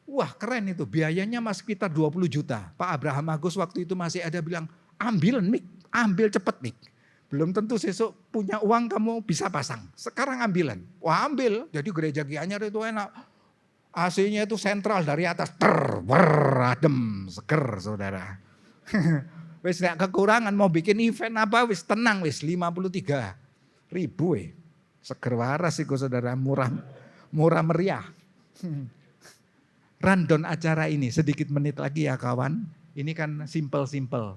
Speaker 1: Wah keren itu, biayanya masih sekitar 20 juta. Pak Abraham Agus waktu itu masih ada bilang, ambil cepet nih. Belum tentu besok punya uang kamu bisa pasang. Sekarang ambilan. Wah ambil. Jadi gereja Gianyar itu enak. AC-nya itu sentral dari atas. Adem, seger saudara. Wis gak kekurangan mau bikin event apa wis tenang wis 53.000 Seger waras iku saudara, murah meriah. Rundown acara ini sedikit menit lagi ya kawan. Ini kan simple,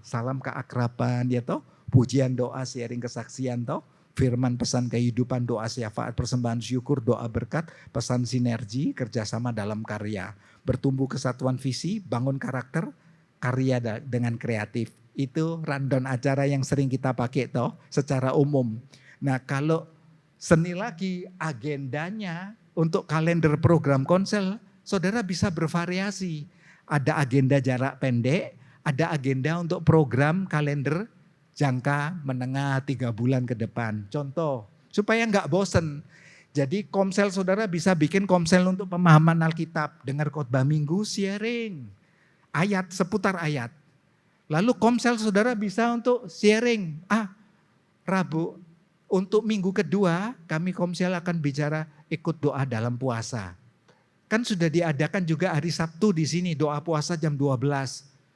Speaker 1: salam keakraban ya toh, pujian doa sharing kesaksian toh, firman pesan kehidupan doa syafaat persembahan syukur doa berkat, pesan sinergi kerjasama dalam karya, bertumbuh kesatuan visi, bangun karakter, karya dengan kreatif. Itu rundown acara yang sering kita pakai toh secara umum. Nah kalau seni lagi agendanya untuk kalender program konsel, saudara bisa bervariasi. Ada agenda jarak pendek, ada agenda untuk program kalender jangka menengah 3 bulan ke depan. Contoh, supaya enggak bosen. Jadi komsel saudara bisa bikin komsel untuk pemahaman Alkitab, dengar khotbah minggu, sharing. Ayat, seputar ayat. Lalu komsel saudara bisa untuk sharing. Rabu, untuk minggu kedua kami komsel akan bicara ikut doa dalam puasa. Kan sudah diadakan juga hari Sabtu di sini doa puasa jam 12.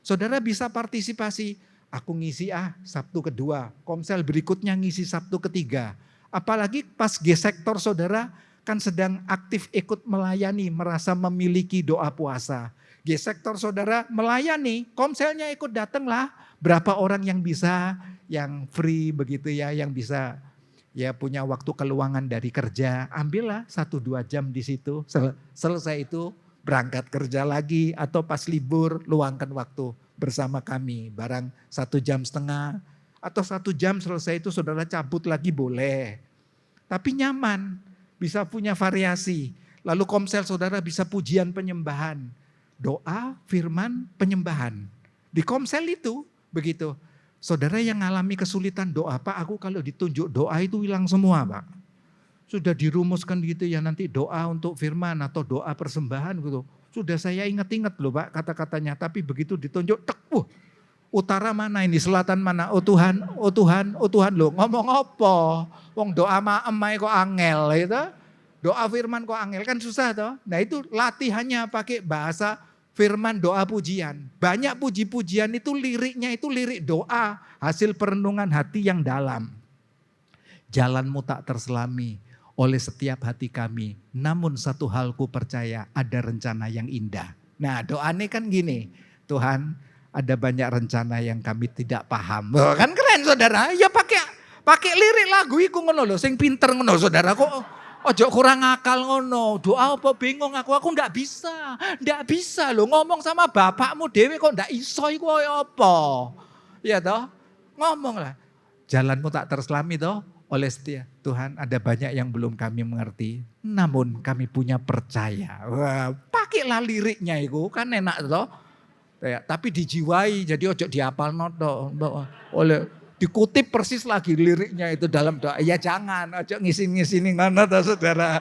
Speaker 1: Saudara bisa partisipasi. Aku ngisi Sabtu kedua. Komsel berikutnya ngisi Sabtu ketiga. Apalagi pas G-sektor saudara kan sedang aktif ikut melayani. Merasa memiliki doa puasa. G-sektor saudara melayani. Komselnya ikut datanglah. Berapa orang yang bisa, yang free begitu ya. Yang bisa ya punya waktu keluangan dari kerja, ambillah 1-2 jam di situ. Selesai itu berangkat kerja lagi atau pas libur luangkan waktu bersama kami. Barang 1,5 jam atau 1 jam selesai itu saudara cabut lagi boleh. Tapi nyaman, bisa punya variasi. Lalu komsel saudara bisa pujian penyembahan. Doa, firman, penyembahan. Di komsel itu begitu. Saudara yang mengalami kesulitan doa, Pak aku kalau ditunjuk doa itu hilang semua Pak. Sudah dirumuskan gitu ya nanti doa untuk firman atau doa persembahan gitu. Sudah saya ingat-ingat loh Pak kata-katanya. Tapi begitu ditunjuk, utara mana ini, selatan mana? Oh Tuhan, oh Tuhan, oh Tuhan loh. Ngomong apa? Wong doa maemai kok angel gitu. Doa firman kok angel kan susah toh. Nah itu latihannya pakai bahasa firman doa pujian. Banyak puji-pujian itu liriknya itu lirik doa. Hasil perenungan hati yang dalam. Jalanmu tak terselami oleh setiap hati kami. Namun satu hal ku percaya ada rencana yang indah. Nah doanya kan gini. Tuhan ada banyak rencana yang kami tidak paham. Oh, kan keren saudara. Ya pakai lirik lagu iku ngono lho. Sing pinter ngono saudara kok.
Speaker 2: Ojo kurang akal ngono. Doa apa bingung aku ndak bisa. Ndak bisa loh ngomong sama bapakmu dewe kok ndak iso iku apa. Ya toh? Ngomong lah. Jalanmu tak terselami toh oleh setia. Tuhan ada banyak yang belum kami mengerti. Namun kami punya percaya. Wah, pakailah liriknya itu kan enak toh. Ya, tapi dijiwai jadi ojo dihafal noto. Oleh dikutip persis lagi liriknya itu dalam doa. Ya jangan, ojo ngisin-ngisini ngono toh saudara.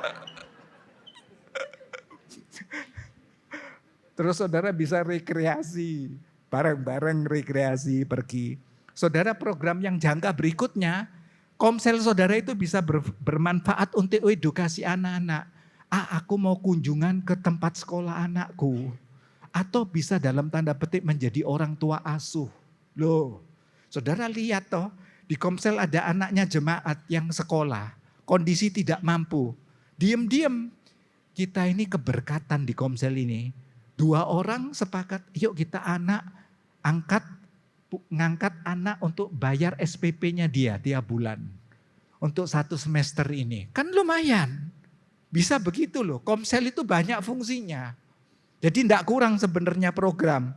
Speaker 2: Terus saudara bisa rekreasi, bareng-bareng rekreasi pergi. Saudara program yang jangka berikutnya, komsel saudara itu bisa bermanfaat untuk edukasi anak-anak. Aku mau kunjungan ke tempat sekolah anakku. Atau bisa dalam tanda petik menjadi orang tua asuh. Loh, saudara lihat toh, di komsel ada anaknya jemaat yang sekolah, kondisi tidak mampu. Diam-diam, kita ini keberkatan di komsel ini. 2 orang sepakat, yuk kita ngangkat anak untuk bayar SPP-nya dia tiap bulan. Untuk 1 semester ini. Kan lumayan. Bisa begitu loh, komsel itu banyak fungsinya. Jadi tidak kurang sebenarnya program.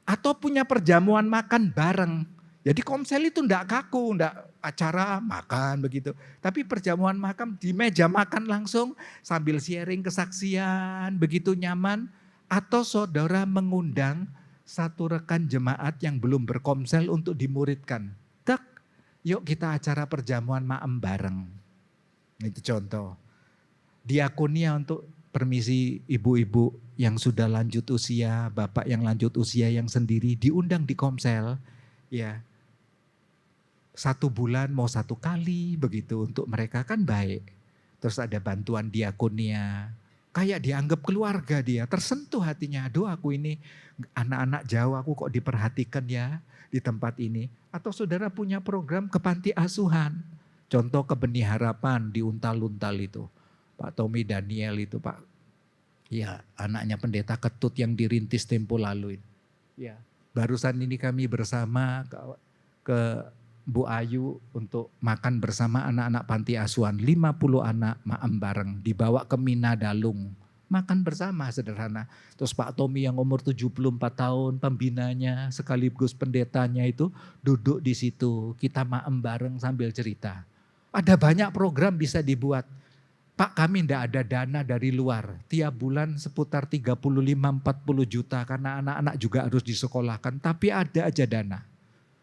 Speaker 2: Atau punya perjamuan makan bareng. Jadi komsel itu tidak kaku, tidak acara makan begitu. Tapi perjamuan makan di meja makan langsung sambil sharing kesaksian, begitu nyaman. Atau saudara mengundang 1 rekan jemaat yang belum berkomsel untuk dimuridkan. Yuk kita acara perjamuan maem bareng. Itu contoh. Diakonia untuk permisi ibu-ibu yang sudah lanjut usia, bapak yang lanjut usia yang sendiri diundang di komsel. Ya, 1 bulan mau 1 kali begitu untuk mereka kan baik. Terus ada bantuan diakonia. Kayak dianggap keluarga dia, tersentuh hatinya. Aduh aku ini anak-anak jauh aku kok diperhatikan ya di tempat ini. Atau saudara punya program ke panti asuhan. Contoh ke Benih Harapan di Untal-Untal itu. Pak Tommy Daniel itu Pak. Ya anaknya pendeta Ketut yang dirintis tempo lalu. Ya, barusan ini kami bersama ke Bu Ayu untuk makan bersama anak-anak panti asuhan. 50 anak maem bareng dibawa ke Minadalung. Makan bersama sederhana. Terus Pak Tommy yang umur 74 tahun pembinanya sekaligus pendetanya itu duduk di situ. Kita maem bareng sambil cerita. Ada banyak program bisa dibuat. Pak kami tidak ada dana dari luar. Tiap bulan seputar 35-40 juta karena anak-anak juga harus disekolahkan. Tapi ada aja dana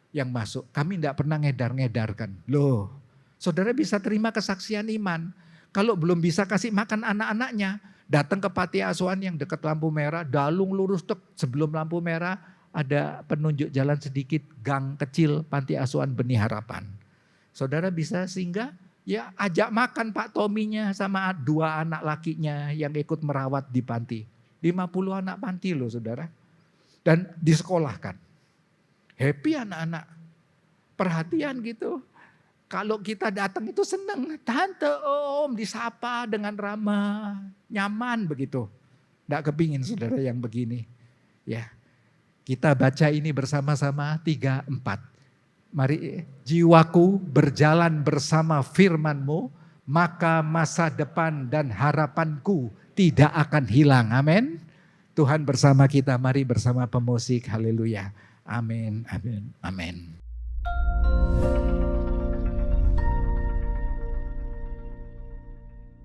Speaker 2: yang masuk. Kami tidak pernah ngedar-ngedarkan. Loh, saudara bisa terima kesaksian iman. Kalau belum bisa kasih makan anak-anaknya, datang ke panti asuhan yang dekat lampu merah, dalung lurus sebelum lampu merah, ada penunjuk jalan sedikit, gang kecil panti asuhan Benih Harapan. Saudara bisa singgah, ya ajak makan Pak Tominya sama 2 anak lakinya yang ikut merawat di panti. 50 anak panti loh saudara. Dan disekolahkan. Happy anak-anak. Perhatian gitu. Kalau kita datang itu senang. Tante, om disapa dengan ramah. Nyaman begitu. Nggak kepingin saudara yang begini. Ya, kita baca ini bersama-sama 3, 4. Mari jiwaku berjalan bersama firman-Mu, maka masa depan dan harapanku tidak akan hilang. Amin. Tuhan bersama kita, mari bersama pemusik. Haleluya. Amin, amin, amin.